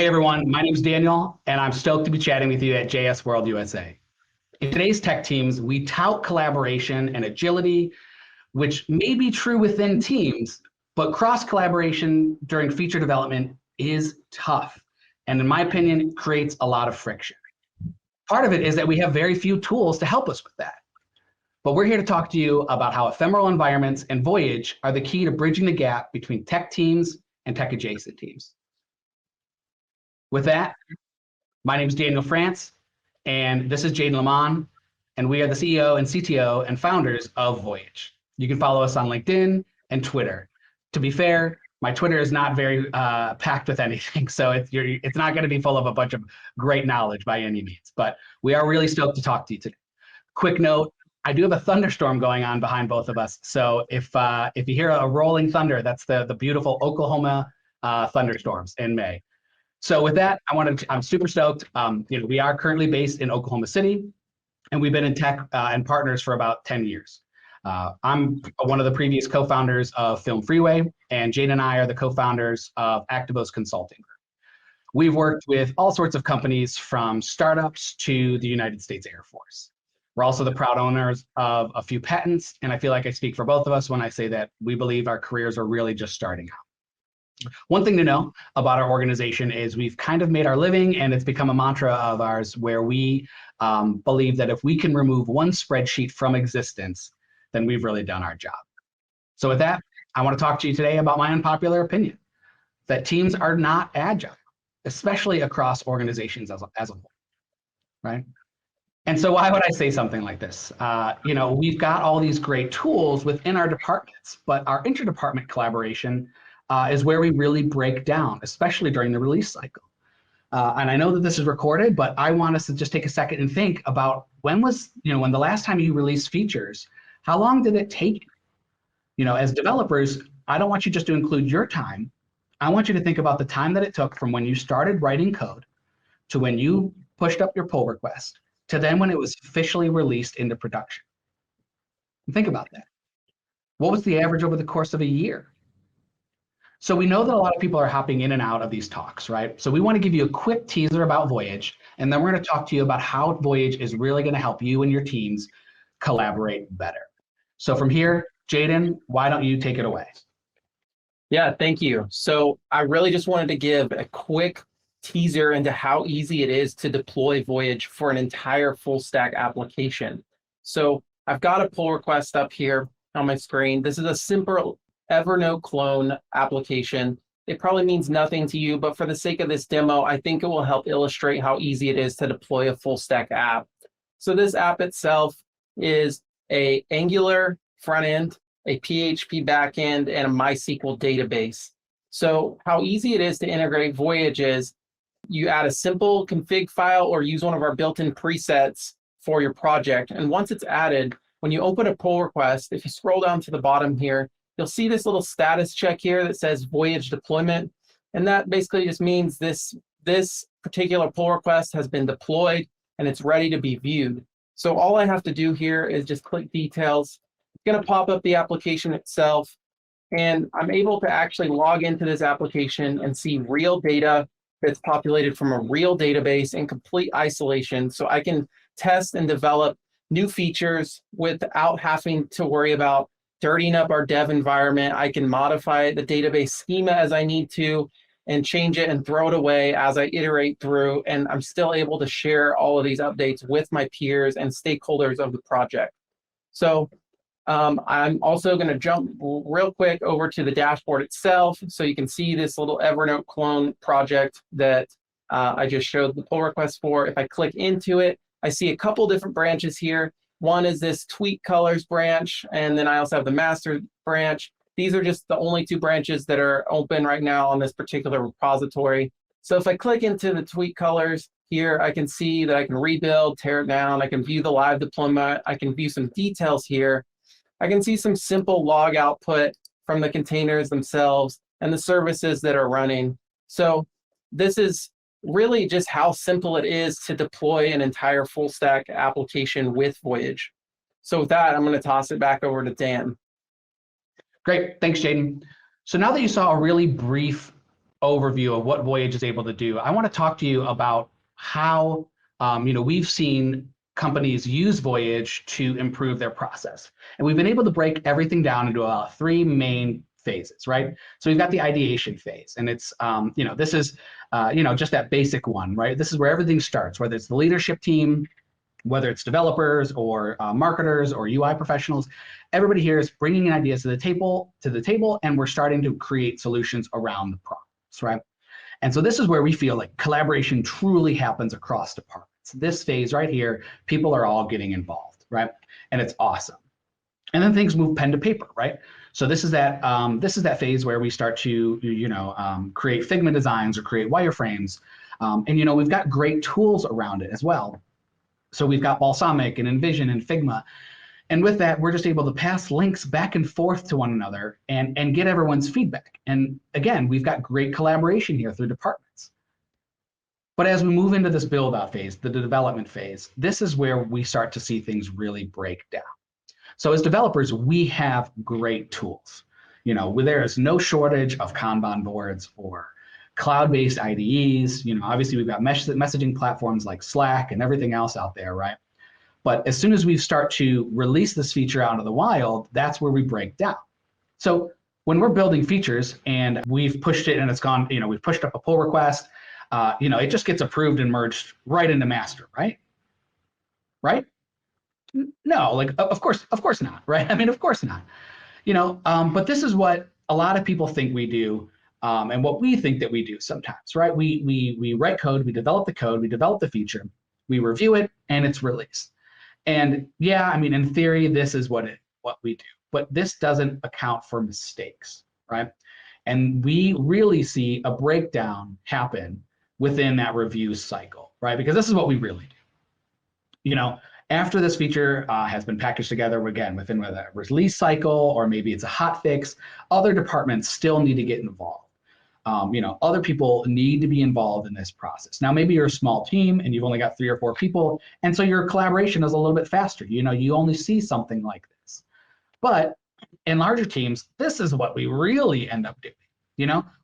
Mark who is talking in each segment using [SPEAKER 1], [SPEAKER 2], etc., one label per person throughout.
[SPEAKER 1] Hey everyone, my name is Daniel, and I'm stoked to be chatting with you at JS World USA. In today's tech teams, we tout collaboration and agility, which may be true within teams, but cross-collaboration during feature development is tough, and in my opinion, creates a lot of friction. Part of it is that we have very few tools to help us with that. But we're here to talk to you about how ephemeral environments and Voyage are the key to bridging the gap between tech teams and tech adjacent teams. With that, my name is Daniel France, and this is Jaden Lemmon, and we are the CEO and CTO and founders of Voyage. You can follow us on LinkedIn and Twitter. To be fair, my Twitter is not very packed with anything, so it's not going to be full of a bunch of great knowledge by any means, but we are really stoked to talk to you today. Quick note, I do have a thunderstorm going on behind both of us, so if you hear a rolling thunder, that's the beautiful Oklahoma thunderstorms in May. So with that, I'm super stoked. We are currently based in Oklahoma City, and we've been in tech and partners for about 10 years. I'm one of the previous co-founders of Film Freeway, and Jaden and I are the co-founders of Activos Consulting Group. We've worked with all sorts of companies from startups to the United States Air Force. We're also the proud owners of a few patents, and I feel like I speak for both of us when I say that we believe our careers are really just starting out. One thing to know about our organization is we've kind of made our living, and it's become a mantra of ours where we believe that if we can remove one spreadsheet from existence, then we've really done our job. So with that, I want to talk to you today about my unpopular opinion, that teams are not agile, especially across organizations as a whole, right? And so why would I say something like this? We've got all these great tools within our departments, but our interdepartment collaboration is where we really break down, especially during the release cycle. And I know that this is recorded, but I want us to just take a second and think about when the last time you released features, how long did it take you? As developers, I don't want you just to include your time. I want you to think about the time that it took from when you started writing code to when you pushed up your pull request to then when it was officially released into production. And think about that. What was the average over the course of a year? So we know that a lot of people are hopping in and out of these talks, right? So we want to give you a quick teaser about Voyage, and then we're going to talk to you about how Voyage is really going to help you and your teams collaborate better. So from here, Jaden, why don't you take it away?
[SPEAKER 2] Yeah, thank you. So I really just wanted to give a quick teaser into how easy it is to deploy Voyage for an entire full stack application. So I've got a pull request up here on my screen. This is a simple Evernote clone application. It probably means nothing to you, but for the sake of this demo, I think it will help illustrate how easy it is to deploy a full stack app. So this app itself is a Angular front end, a PHP backend, and a MySQL database. So how easy it is to integrate Voyage is you add a simple config file or use one of our built-in presets for your project. And once it's added, when you open a pull request, if you scroll down to the bottom here, you'll see this little status check here that says Voyage deployment. And that basically just means this particular pull request has been deployed and it's ready to be viewed. So all I have to do here is just click details. It's going to pop up the application itself. And I'm able to actually log into this application and see real data that's populated from a real database in complete isolation. So I can test and develop new features without having to worry about dirtying up our dev environment. I can modify the database schema as I need to and change it and throw it away as I iterate through. And I'm still able to share all of these updates with my peers and stakeholders of the project. So I'm also going to jump real quick over to the dashboard itself so you can see this little Evernote clone project that I just showed the pull request for. If I click into it, I see a couple different branches here. One is this tweak colors branch, and then I also have the master branch. These are just the only two branches that are open right now on this particular repository. So if I click into the tweak colors here, I can see that I can rebuild, tear it down. I can view the live deployment. I can view some details here. I can see some simple log output from the containers themselves and the services that are running. So this is really just how simple it is to deploy an entire full stack application with Voyage. So with that, I'm going to toss it back over to Dan.
[SPEAKER 1] Great, thanks, Jaden. So now that you saw a really brief overview of what Voyage is able to do, I want to talk to you about how we've seen companies use Voyage to improve their process. And we've been able to break everything down into three main phases, right? So we've got the ideation phase, and it's, this is, just that basic one, right? This is where everything starts, whether it's the leadership team, whether it's developers or marketers or UI professionals. Everybody here is bringing in ideas to the table, and we're starting to create solutions around the problems, right? And so this is where we feel like collaboration truly happens across departments. This phase right here, people are all getting involved, right? And it's awesome. And then things move pen to paper, right? So this is that phase where we start to create Figma designs or create wireframes, and we've got great tools around it as well. So we've got Balsamiq and Envision and Figma, and with that, we're just able to pass links back and forth to one another and get everyone's feedback. And again, we've got great collaboration here through departments. But as we move into this build out phase, the development phase, this is where we start to see things really break down. So as developers, we have great tools. There is no shortage of Kanban boards or cloud-based IDEs. Obviously we've got messaging platforms like Slack and everything else out there, right? But as soon as we start to release this feature out of the wild, that's where we break down. So when we're building features and we've pushed it and it's gone, we've pushed up a pull request, it just gets approved and merged right into master, right? Right? No, like of course not, right? I mean, of course not. But this is what a lot of people think we do, and what we think that we do sometimes, right? We write code, we develop the code, we develop the feature, we review it, and it's released. And yeah, I mean, in theory, this is what we do, but this doesn't account for mistakes, right? And we really see a breakdown happen within that review cycle, right? Because this is what we really do. After this feature has been packaged together, again, within whether a release cycle or maybe it's a hot fix, other departments still need to get involved. Other people need to be involved in this process. Now, maybe you're a small team and you've only got 3 or 4 people, and so your collaboration is a little bit faster. You only see something like this. But in larger teams, this is what we really end up doing.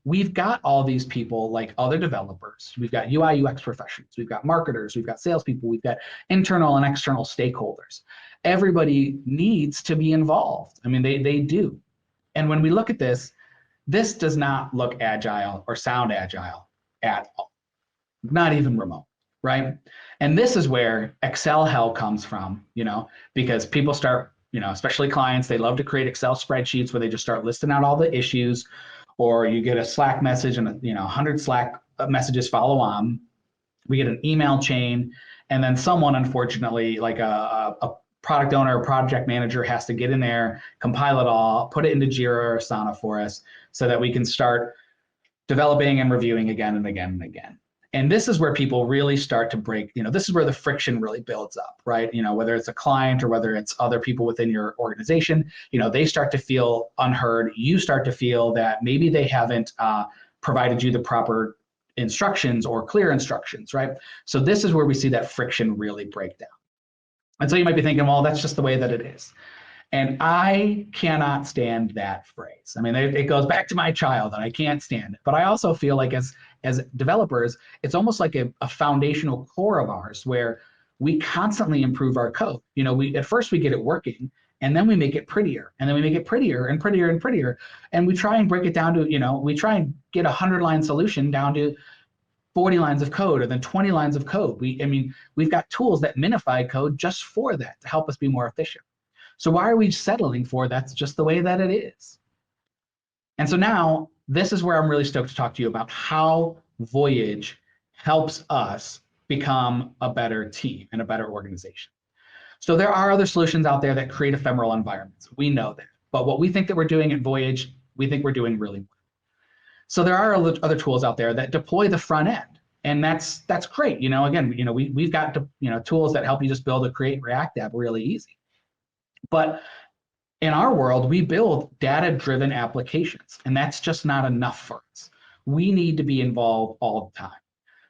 [SPEAKER 1] We've got all these people like other developers. We've got UI UX professionals. We've got marketers. We've got salespeople. We've got internal and external stakeholders. Everybody needs to be involved. I mean, they do. And when we look at this does not look agile or sound agile at all, not even remote, right? And this is where Excel hell comes from, because people start, especially clients, they love to create Excel spreadsheets where they just start listing out all the issues. Or you get a Slack message and 100 Slack messages follow on. We get an email chain, and then someone, unfortunately, like a product owner or project manager, has to get in there, compile it all, put it into Jira or Asana for us, so that we can start developing and reviewing again and again and again. And this is where people really start to break, this is where the friction really builds up, right? Whether it's a client or whether it's other people within your organization, they start to feel unheard. You start to feel that maybe they haven't provided you the proper instructions or clear instructions, right? So this is where we see that friction really break down. And so you might be thinking, well, that's just the way that it is. And I cannot stand that phrase. I mean, it goes back to my childhood. I can't stand it. But I also feel like as developers, it's almost like a foundational core of ours where we constantly improve our code. At first we get it working, and then we make it prettier, and then we make it prettier and prettier and prettier. And we try and break it down to, we try and get a 100-line solution down to 40 lines of code, or then 20 lines of code. We've got tools that minify code just for that, to help us be more efficient. So why are we settling for that's just the way that it is? And so now this is where I'm really stoked to talk to you about how Voyage helps us become a better team and a better organization. So there are other solutions out there that create ephemeral environments. We know that. But what we think that we're doing at Voyage, we think we're doing really well. So there are other tools out there that deploy the front end. And that's great. Again, we've got tools that help you just build a create React app really easy. But in our world, we build data-driven applications, and that's just not enough for us. We need to be involved all the time.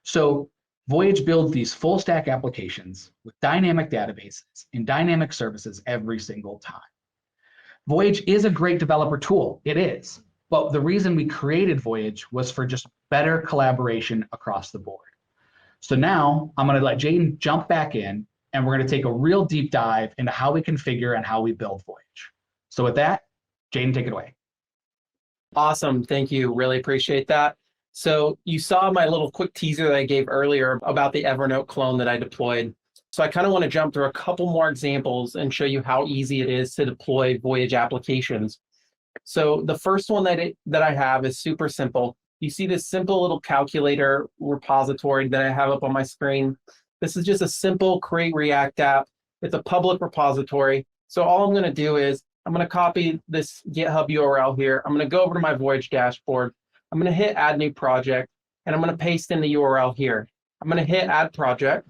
[SPEAKER 1] So Voyage builds these full stack applications with dynamic databases and dynamic services every single time. Voyage is a great developer tool. It is. But the reason we created Voyage was for just better collaboration across the board. So now I'm going to let Jaden jump back in, and we're going to take a real deep dive into how we configure and how we build Voyage. So with that, Jaden, take it away.
[SPEAKER 2] Awesome. Thank you. Really appreciate that. So you saw my little quick teaser that I gave earlier about the Evernote clone that I deployed. So I kind of want to jump through a couple more examples and show you how easy it is to deploy Voyage applications. So the first one that I have is super simple. You see this simple little calculator repository that I have up on my screen. This is just a simple create React app. It's a public repository. So all I'm going to do is I'm going to copy this GitHub URL here. I'm going to go over to my Voyage dashboard. I'm going to hit add new project, and I'm going to paste in the URL here. I'm going to hit add project.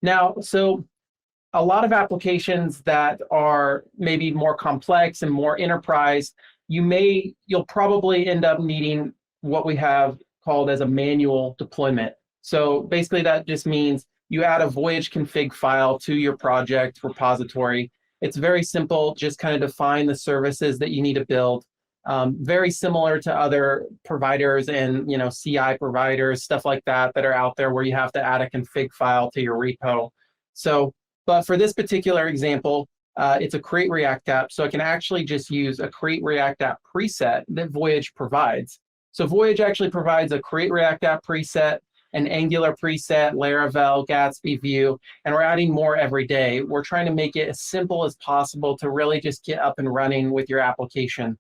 [SPEAKER 2] Now, so a lot of applications that are maybe more complex and more enterprise, you'll probably end up needing what we have called as a manual deployment. So basically that just means you add a Voyage config file to your project repository. It's very simple, just kind of define the services that you need to build. Very similar to other providers and CI providers, stuff like that are out there where you have to add a config file to your repo. So, but for this particular example, it's a create React app, so I can actually just use a create React app preset that Voyage provides. So Voyage actually provides a create React app preset, an Angular preset, Laravel, Gatsby, Vue, and we're adding more every day. We're trying to make it as simple as possible to really just get up and running with your application.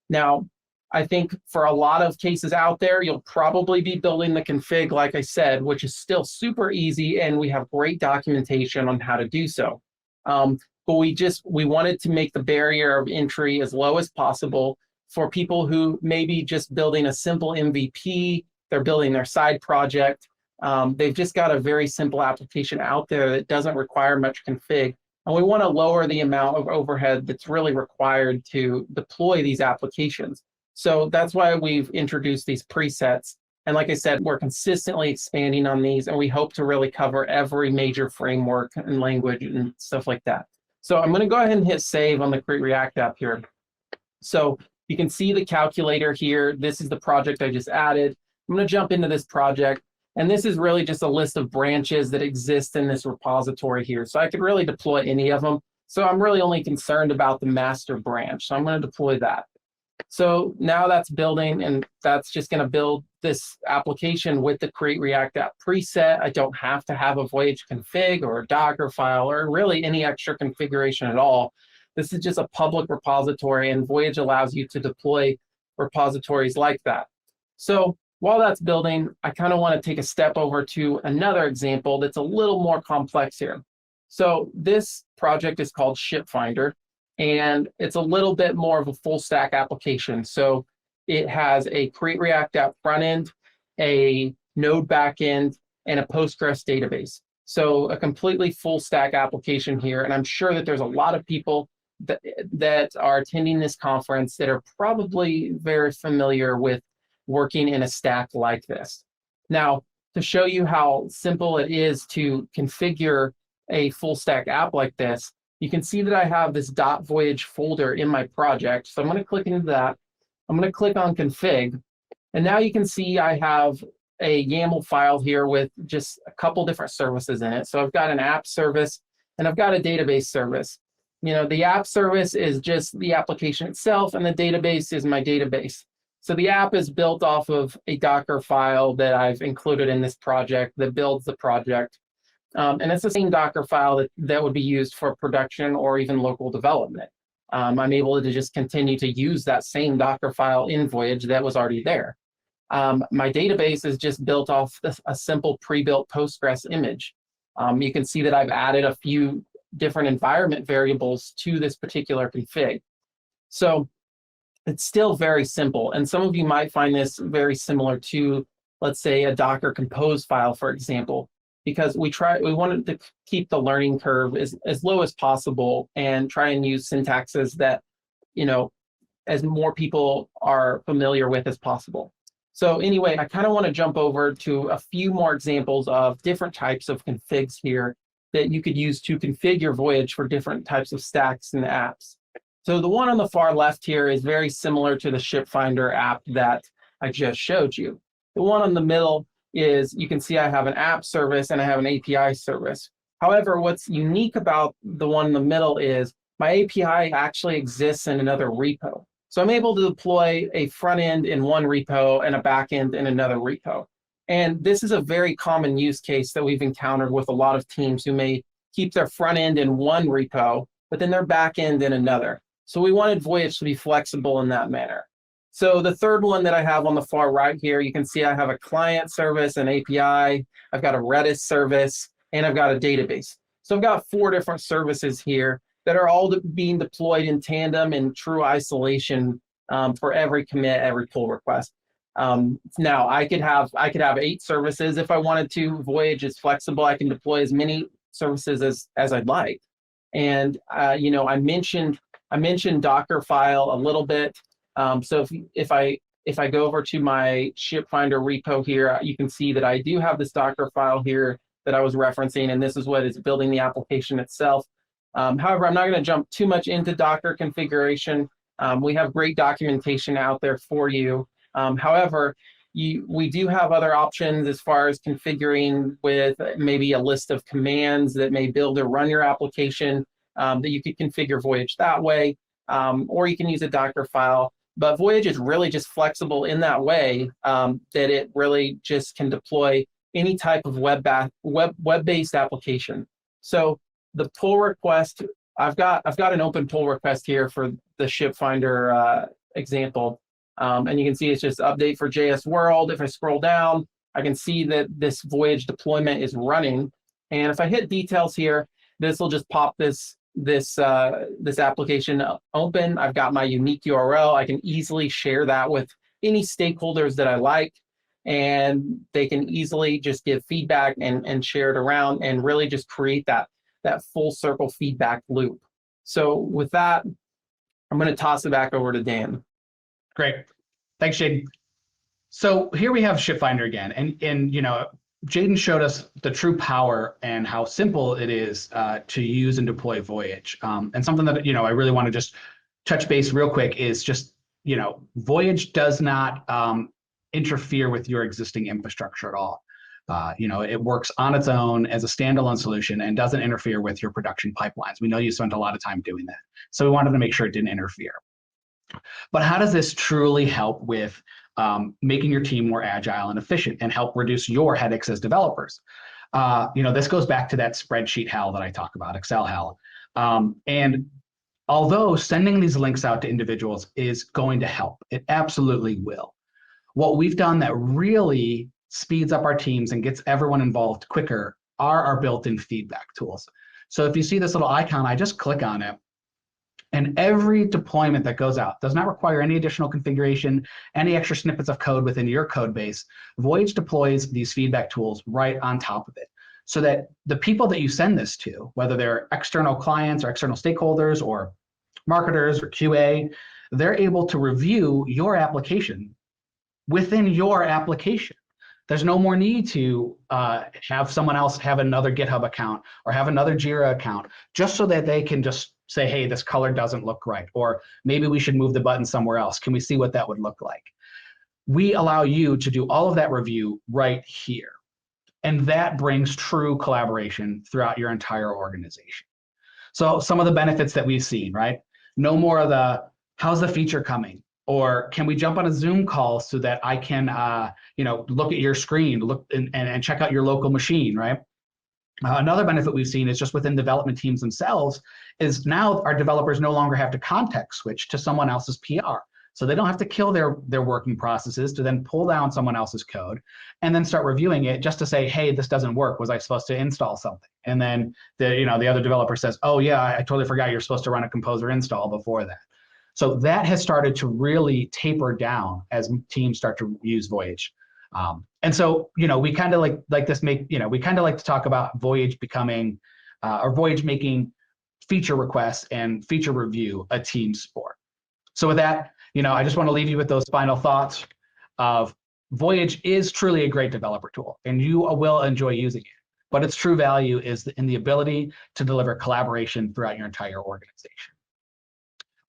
[SPEAKER 2] Now, I think for a lot of cases out there, you'll probably be building the config, like I said, which is still super easy, and we have great documentation on how to do so. But we wanted to make the barrier of entry as low as possible for people who may be just building a simple MVP, they're building their side project. They've just got a very simple application out there that doesn't require much config. And we want to lower the amount of overhead that's really required to deploy these applications. So that's why we've introduced these presets. And like I said, we're consistently expanding on these, and we hope to really cover every major framework and language and stuff like that. So I'm going to go ahead and hit save on the Create React app here. So you can see the calculator here. This is the project I just added. I'm going to jump into this project. And this is really just a list of branches that exist in this repository here. So I could really deploy any of them. So I'm really only concerned about the master branch. So I'm going to deploy that. So now that's building, and that's just going to build this application with the Create React app preset. I don't have to have a Voyage config or a Docker file or really any extra configuration at all. This is just a public repository, and Voyage allows you to deploy repositories like that. So while that's building, I kind of want to take a step over to another example that's a little more complex here. So this project is called Ship Finder, and it's a little bit more of a full stack application. So it has a Create React app front end, a Node backend, and a Postgres database. So a completely full stack application here. And I'm sure that there's a lot of people that are attending this conference that are probably very familiar with working in a stack like this. Now, to show you how simple it is to configure a full stack app like this, you can see that I have this .voyage folder in my project. So I'm going to click into that. I'm going to click on config. And now you can see I have a YAML file here with just a couple different services in it. So I've got an app service and I've got a database service. The app service is just the application itself, and the database is my database. So the app is built off of a Docker file that I've included in this project that builds the project. And it's the same Docker file that would be used for production or even local development. I'm able to just continue to use that same Docker file in Voyage that was already there. My database is just built off a simple pre-built Postgres image. You can see that I've added a few different environment variables to this particular config. So it's still very simple. And some of you might find this very similar to, let's say, a Docker compose file, for example, because we wanted to keep the learning curve as low as possible and try and use syntaxes that, as more people are familiar with as possible. So anyway, I kind of want to jump over to a few more examples of different types of configs here that you could use to configure Voyage for different types of stacks and apps. So the one on the far left here is very similar to the Ship Finder app that I just showed you. The one on the middle is, you can see I have an app service and I have an API service. However, what's unique about the one in the middle is my API actually exists in another repo. So I'm able to deploy a front end in one repo and a back end in another repo. And this is a very common use case that we've encountered with a lot of teams who may keep their front end in one repo, but then their back end in another. So we wanted Voyage to be flexible in that manner. So the third one that I have on the far right here, you can see I have a client service, an API, I've got a Redis service, and I've got a database. So I've got 4 different services here that are all being deployed in tandem in true isolation for every commit, every pull request. Now I could have 8 services if I wanted to. Voyage is flexible. I can deploy as many services as I'd like. And I mentioned Docker file a little bit. So if I go over to my Ship Finder repo here, you can see that I do have this Docker file here that I was referencing, and this is what is building the application itself. However, I'm not going to jump too much into Docker configuration. We have great documentation out there for you. However, we do have other options as far as configuring with maybe a list of commands that may build or run your application, that you could configure Voyage that way, or you can use a Docker file. But Voyage is really just flexible in that way, that it really just can deploy any type of web-based application. So the pull request, I've got an open pull request here for the Ship Finder example. And you can see it's just update for JS World. If I scroll down, I can see that this Voyage deployment is running. And if I hit details here, this will just pop this application open. I've got my unique URL. I can easily share that with any stakeholders that I like, and they can easily just give feedback and share it around and really just create that full circle feedback loop. So with that, I'm going to toss it back over to Dan.
[SPEAKER 1] Great. Thanks, Jaden. So here we have Ship Finder again. And Jaden showed us the true power and how simple it is to use and deploy Voyage. And something that, I really want to just touch base real quick is just, Voyage does not interfere with your existing infrastructure at all. It works on its own as a standalone solution and doesn't interfere with your production pipelines. We know you spent a lot of time doing that. So we wanted to make sure it didn't interfere. But how does this truly help with making your team more agile and efficient and help reduce your headaches as developers? This goes back to that spreadsheet hell that I talk about, Excel hell. And although sending these links out to individuals is going to help, it absolutely will. What we've done that really speeds up our teams and gets everyone involved quicker are our built-in feedback tools. So if you see this little icon, I just click on it. And every deployment that goes out does not require any additional configuration, any extra snippets of code within your code base. Voyage deploys these feedback tools right on top of it, so that the people that you send this to, whether they're external clients or external stakeholders or marketers or QA, they're able to review your application within your application. There's no more need to have someone else have another GitHub account or have another Jira account, just so that they can just say, hey, this color doesn't look right, or maybe we should move the button somewhere else. Can we see what that would look like? We allow you to do all of that review right here. And that brings true collaboration throughout your entire organization. So some of the benefits that we've seen, right? No more of the, how's the feature coming? Or can we jump on a Zoom call so that I can, look at your screen, look and check out your local machine, right? Another benefit we've seen is just within development teams themselves is now our developers no longer have to context switch to someone else's PR. So they don't have to kill their working processes to then pull down someone else's code and then start reviewing it just to say, hey, this doesn't work. Was I supposed to install something? And then the other developer says, oh yeah, I totally forgot you're supposed to run a composer install before that. So that has started to really taper down as teams start to use Voyage. And so, we kind of like to talk about Voyage becoming, or Voyage making feature requests and feature review a team sport. So with that, I just want to leave you with those final thoughts of Voyage is truly a great developer tool and you will enjoy using it, but its true value is in the ability to deliver collaboration throughout your entire organization.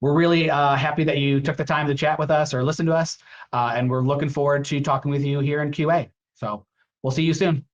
[SPEAKER 1] we're really happy that you took the time to chat with us or listen to us, and we're looking forward to talking with you here in QA. So we'll see you soon.